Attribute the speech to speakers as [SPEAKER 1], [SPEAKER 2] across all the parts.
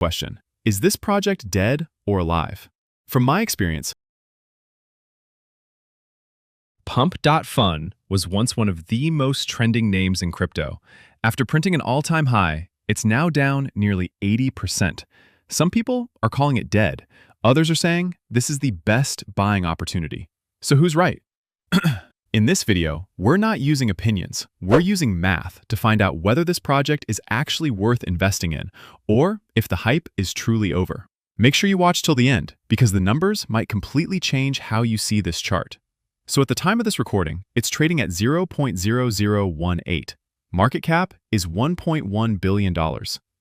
[SPEAKER 1] Question: is this project dead or alive? From my experience, Pump.fun was once one of the most trending names in crypto. After printing an all-time high, it's now down nearly 80%. Some people are calling it dead. Others are saying this is the best buying opportunity. So who's right? In this video, we're not using opinions. We're using math to find out whether this project is actually worth investing in, or if the hype is truly over. Make sure you watch till the end, because the numbers might completely change how you see this chart. So at the time of this recording, it's trading at 0.0018. Market cap is $1.1 billion.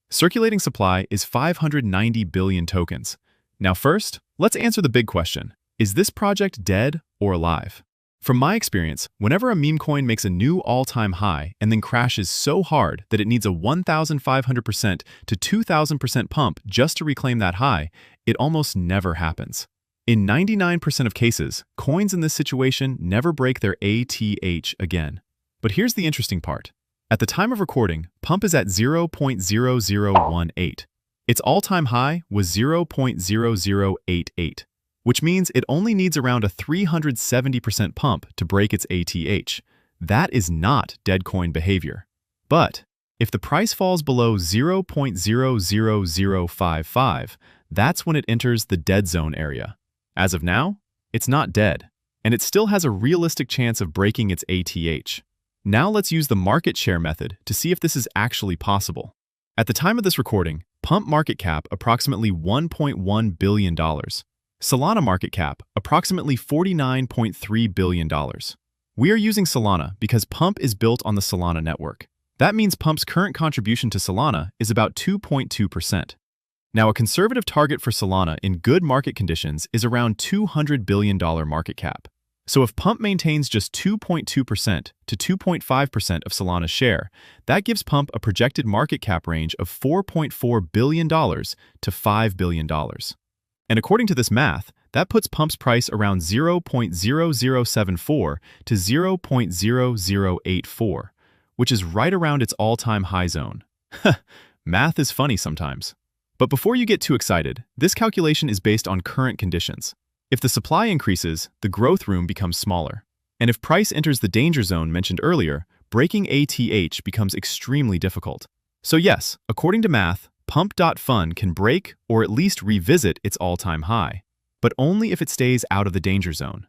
[SPEAKER 1] Circulating supply is 590 billion tokens. Now first, let's answer the big question. Is this project dead or alive? From my experience, whenever a meme coin makes a new all-time high and then crashes so hard that it needs a 1,500% to 2,000% pump just to reclaim that high, it almost never happens. In 99% of cases, coins in this situation never break their ATH again. But here's the interesting part. At the time of recording, Pump is at 0.0018. Its all-time high was 0.0088, which means it only needs around a 370% pump to break its ATH. That is not dead coin behavior. But if the price falls below 0.00055, that's when it enters the dead zone area. As of now, it's not dead, and it still has a realistic chance of breaking its ATH. Now let's use the market share method to see if this is actually possible. At the time of this recording, Pump market cap approximately $1.1 billion. Solana market cap approximately $49.3 billion. We are using Solana because Pump is built on the Solana network. That means Pump's current contribution to Solana is about 2.2%. Now, a conservative target for Solana in good market conditions is around $200 billion market cap. So if Pump maintains just 2.2% to 2.5% of Solana's share, that gives Pump a projected market cap range of $4.4 billion to $5 billion. And according to this math, that puts Pump's price around 0.0074 to 0.0084, which is right around its all-time high zone. Math is funny sometimes. But before you get too excited, this calculation is based on current conditions. If the supply increases, the growth room becomes smaller. And if price enters the danger zone mentioned earlier, breaking ATH becomes extremely difficult. So yes, according to math, Pump.fun can break or at least revisit its all-time high, but only if it stays out of the danger zone.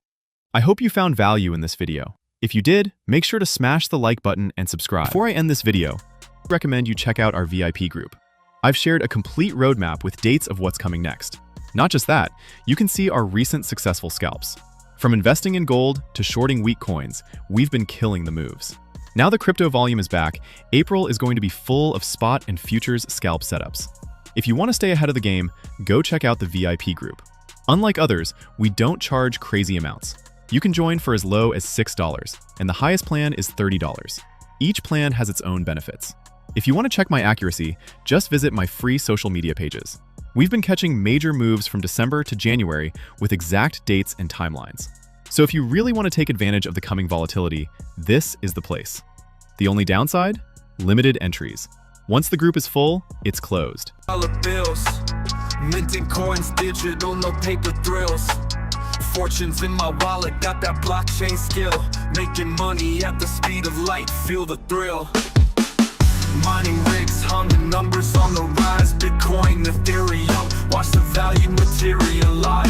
[SPEAKER 1] I hope you found value in this video. If you did, make sure to smash the like button and subscribe. Before I end this video, I recommend you check out our VIP group. I've shared a complete roadmap with dates of what's coming next. Not just that, you can see our recent successful scalps. From investing in gold to shorting weak coins, we've been killing the moves. Now the crypto volume is back, April is going to be full of spot and futures scalp setups. If you want to stay ahead of the game, go check out the VIP group. Unlike others, we don't charge crazy amounts. You can join for as low as $6, and the highest plan is $30. Each plan has its own benefits. If you want to check my accuracy, just visit my free social media pages. We've been catching major moves from December to January with exact dates and timelines. So if you really want to take advantage of the coming volatility, this is the place. The only downside? Limited entries. Once the group is full, it's closed.
[SPEAKER 2] Bills, minting coins, digital, no paper thrills. Fortunes in my wallet, got that blockchain skill. Making money at the speed of light, feel the thrill. Mining rigs, hung the numbers on the rise. Bitcoin, Ethereum, watch the value materialize.